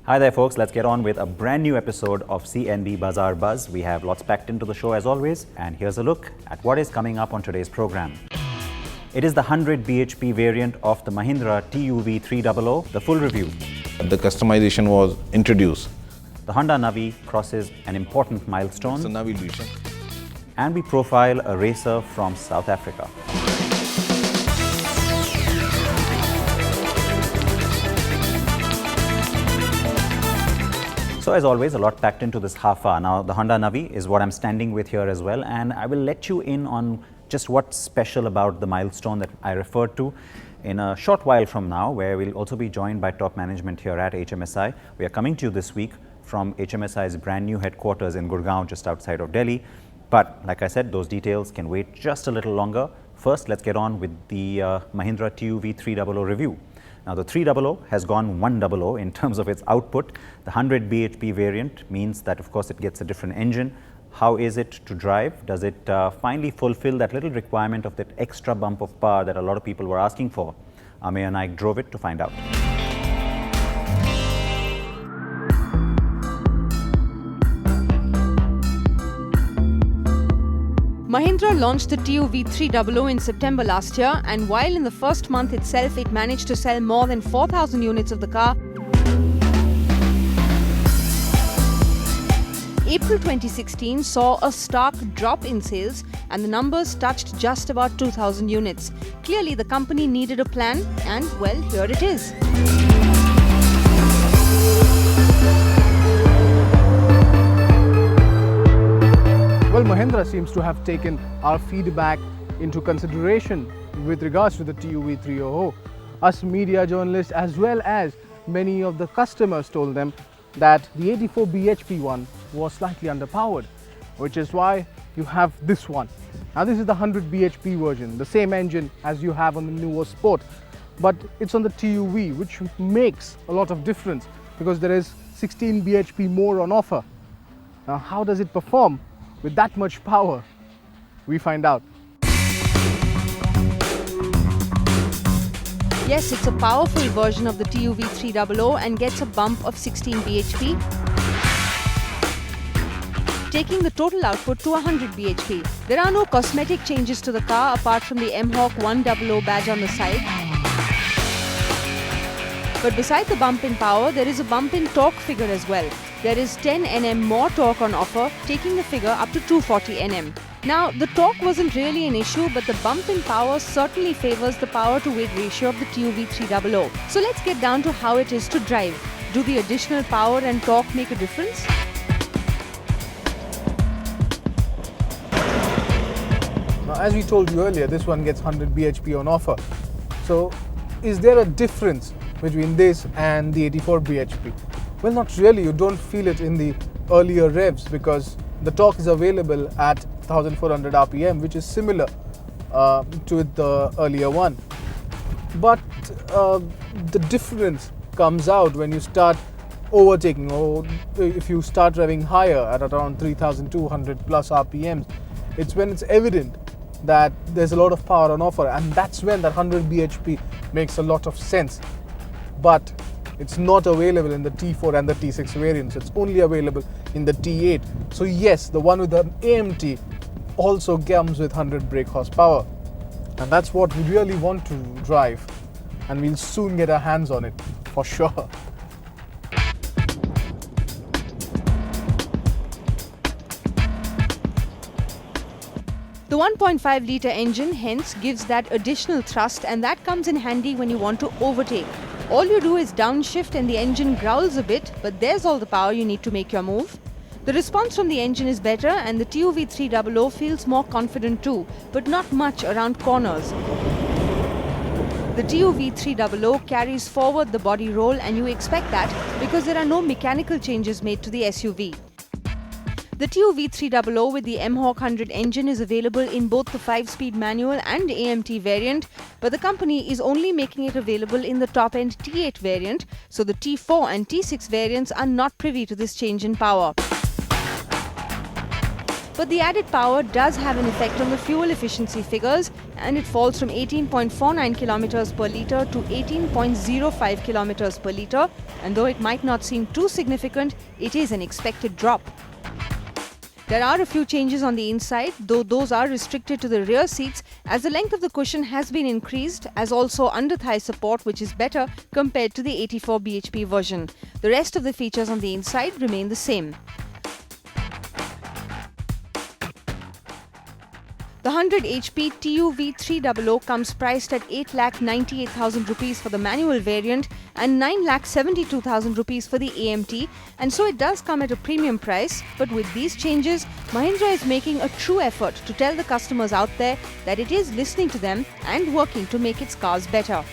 Hi there folks, let's get on with a brand new episode of CNB Bazaar Buzz. We have lots packed into the show as always, and here's a look at what is coming up on today's program. It is the 100 bhp variant of the Mahindra TUV300, the full review. The customization was introduced. The Honda Navi crosses an important milestone. It's a Navi edition. And we profile a racer from South Africa. So as always, a lot packed into this half hour. Now, the Honda Navi is what I'm standing with here as well, and I will let you in on just what's special about the milestone that I referred to in a short while from now, where we'll also be joined by top management here at HMSI. We are coming to you this week from HMSI's brand new headquarters in Gurgaon, just outside of Delhi. But like I said, those details can wait just a little longer. First, let's get on with the Mahindra TUV300 review. Now, the 300 has gone 100 in terms of its output. The 100 bhp variant means that, of course, it gets a different engine. How is it to drive? Does it finally fulfill that little requirement of that extra bump of power that a lot of people were asking for? Ameya Naik drove it to find out. Mahindra launched the TUV300 in September last year, and while in the first month itself it managed to sell more than 4,000 units of the car, April 2016 saw a stark drop in sales and the numbers touched just about 2,000 units. Clearly the company needed a plan, and well, here it is. Well, Mahindra seems to have taken our feedback into consideration with regards to the TUV300. Us media journalists as well as many of the customers told them that the 84 bhp one was slightly underpowered, which is why you have this one. Now this is the 100 bhp version, the same engine as you have on the newer Sport, but it's on the TUV, which makes a lot of difference because there is 16 bhp more on offer. Now how does it perform with that much power? We find out. Yes, it's a powerful version of the TUV300 and gets a bump of 16 bhp, taking the total output to 100 bhp. There are no cosmetic changes to the car apart from the mHawk100 badge on the side. But beside the bump in power, there is a bump in torque figure as well. There is 10 Nm more torque on offer, taking the figure up to 240 Nm. Now, the torque wasn't really an issue, but the bump in power certainly favors the power to weight ratio of the TUV300. So let's get down to how it is to drive. Do the additional power and torque make a difference? Now, as we told you earlier, this one gets 100 bhp on offer. So is there a difference between this and the 84 bhp? Well, not really. You don't feel it in the earlier revs because the torque is available at 1400 RPM, which is similar to the earlier one. But the difference comes out when you start overtaking, or if you start driving higher at around 3200 plus RPMs. It's when it's evident that there's a lot of power on offer, and that's when that 100 bhp makes a lot of sense. But it's not available in the T4 and the T6 variants. It's only available in the T8. So yes, the one with the AMT also comes with 100 brake horsepower. And that's what we really want to drive. And we'll soon get our hands on it, for sure. The 1.5 litre engine hence gives that additional thrust, and that comes in handy when you want to overtake. All you do is downshift and the engine growls a bit, but there's all the power you need to make your move. The response from the engine is better and the TUV300 feels more confident too, but not much around corners. The TUV300 carries forward the body roll, and you expect that because there are no mechanical changes made to the SUV. The TUV300 with the mHawk100 engine is available in both the 5-speed manual and AMT variant, but the company is only making it available in the top-end T8 variant, so the T4 and T6 variants are not privy to this change in power. But the added power does have an effect on the fuel efficiency figures, and it falls from 18.49 kilometers per litre to 18.05 kilometers per litre. And though it might not seem too significant, it is an expected drop. There are a few changes on the inside, though those are restricted to the rear seats, as the length of the cushion has been increased, as also under-thigh support, which is better compared to the 84 bhp version. The rest of the features on the inside remain the same. The 100 HP TUV300 comes priced at 8,98,000 rupees for the manual variant and 9,72,000 rupees for the AMT, and so it does come at a premium price. But with these changes, Mahindra is making a true effort to tell the customers out there that it is listening to them and working to make its cars better.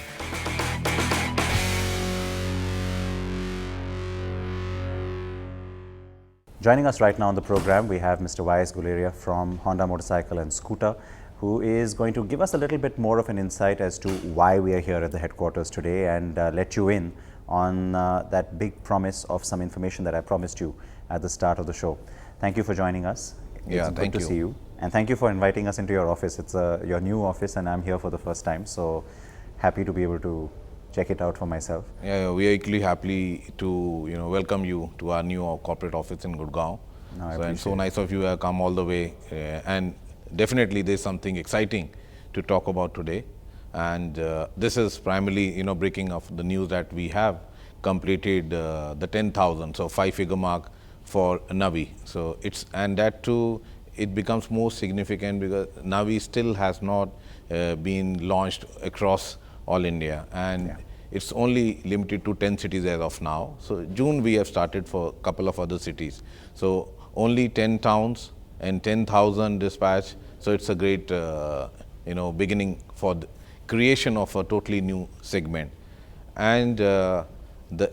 Joining us right now on the program, we have Mr. Y.S. Guleria from Honda Motorcycle and Scooter, who is going to give us a little bit more of an insight as to why we are here at the headquarters today and let you in on that big promise of some information that I promised you at the start of the show. Thank you for joining us. Yeah, it's good to see you. And thank you for inviting us into your office. It's your new office and I'm here for the first time, so happy to be able to check it out for myself. Yeah, we are equally happy to welcome you to our new corporate office in Gurgaon. No, And so nice of you to come all the way, and definitely there's something exciting to talk about today. And this is primarily breaking of the news that we have completed the 10,000, so 5-figure mark for Navi. So and that too, it becomes more significant because Navi still has not been launched across all India, and it's only limited to 10 cities as of now. So June we have started for a couple of other cities. So only 10 towns and 10,000 dispatch. So it's a great beginning for the creation of a totally new segment. And the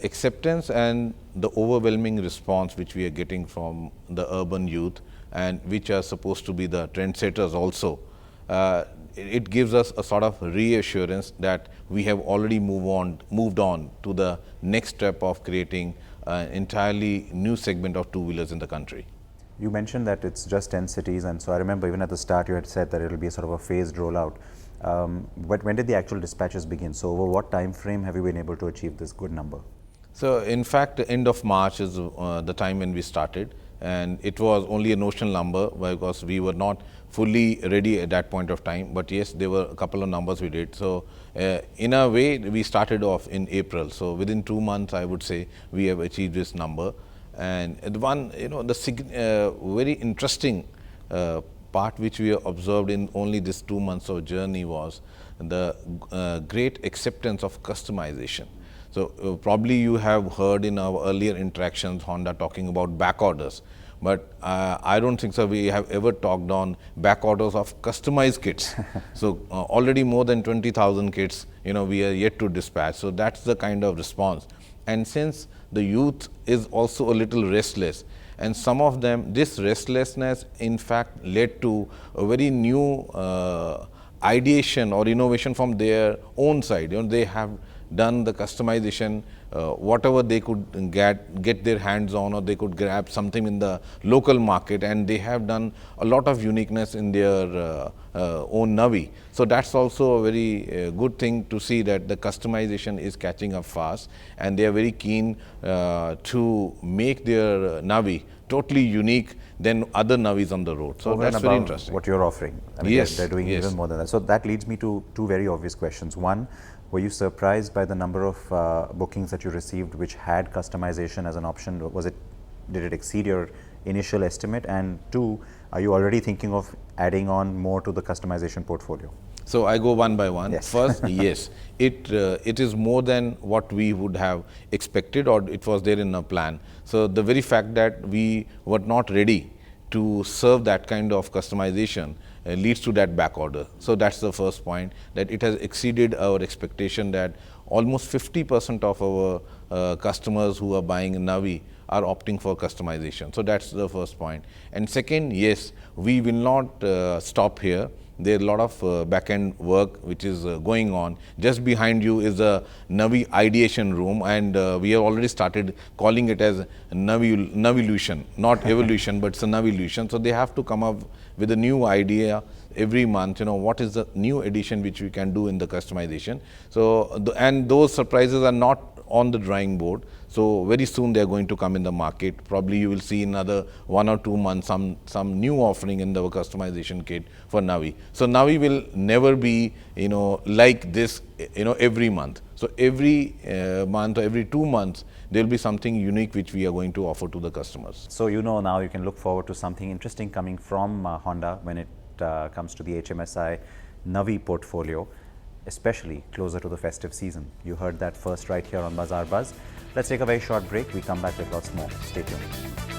acceptance and the overwhelming response which we are getting from the urban youth, and which are supposed to be the trendsetters also, it gives us a sort of reassurance that we have already moved on to the next step of creating an entirely new segment of two-wheelers in the country. You mentioned that it's just 10 cities, and so I remember even at the start you had said that it will be a sort of a phased rollout. When did the actual dispatches begin? So over what time frame have you been able to achieve this good number? So in fact, the end of March is the time when we started, and it was only a notional number because we were not fully ready at that point of time. But yes, there were a couple of numbers we did. So in a way, we started off in April. So within 2 months, I would say we have achieved this number. And one, the very interesting part which we observed in only this 2 months of journey was the great acceptance of customization. So probably you have heard in our earlier interactions Honda talking about back orders, but I don't think so we have ever talked on back orders of customized kits. So already more than 20,000 kits we are yet to dispatch. So that's the kind of response. And since the youth is also a little restless, and some of them, this restlessness in fact led to a very new ideation or innovation from their own side. They have done the customization, whatever they could get their hands on, or they could grab something in the local market, and they have done a lot of uniqueness in their own Navi. So that's also a very good thing to see that the customization is catching up fast, and they are very keen to make their Navi totally unique than other Navis on the road. So that's very interesting. What you're offering. I mean, yes, they're doing even more than that. So that leads me to two very obvious questions. One, were you surprised by the number of bookings that you received which had customization as an option? Did it exceed your initial estimate? And two, are you already thinking of adding on more to the customization portfolio? So I go one by one. Yes. First, yes, it is more than what we would have expected, or it was there in a plan. So the very fact that we were not ready to serve that kind of customization leads to that back order. So that's the first point, that it has exceeded our expectation, that almost 50% of our customers who are buying a Navi are opting for customization. So that's the first point. And second, yes, we will not stop here. There's a lot of back-end work which is going on. Just behind you is the Navi ideation room, and we have already started calling it as Navilution, not evolution, but it's a Navilution. So they have to come up with a new idea every month, what is the new addition which we can do in the customization. So, and those surprises are not on the drawing board. So very soon they are going to come in the market. Probably you will see in another 1 or 2 months some new offering in the customization kit for Navi. So Navi will never be like this every month. So every month or every 2 months there will be something unique which we are going to offer to the customers. So now you can look forward to something interesting coming from Honda when it comes to the HMSI Navi portfolio, especially closer to the festive season. You heard that first right here on Bazaar Buzz. Let's take a very short break. We come back with lots more. Stay tuned.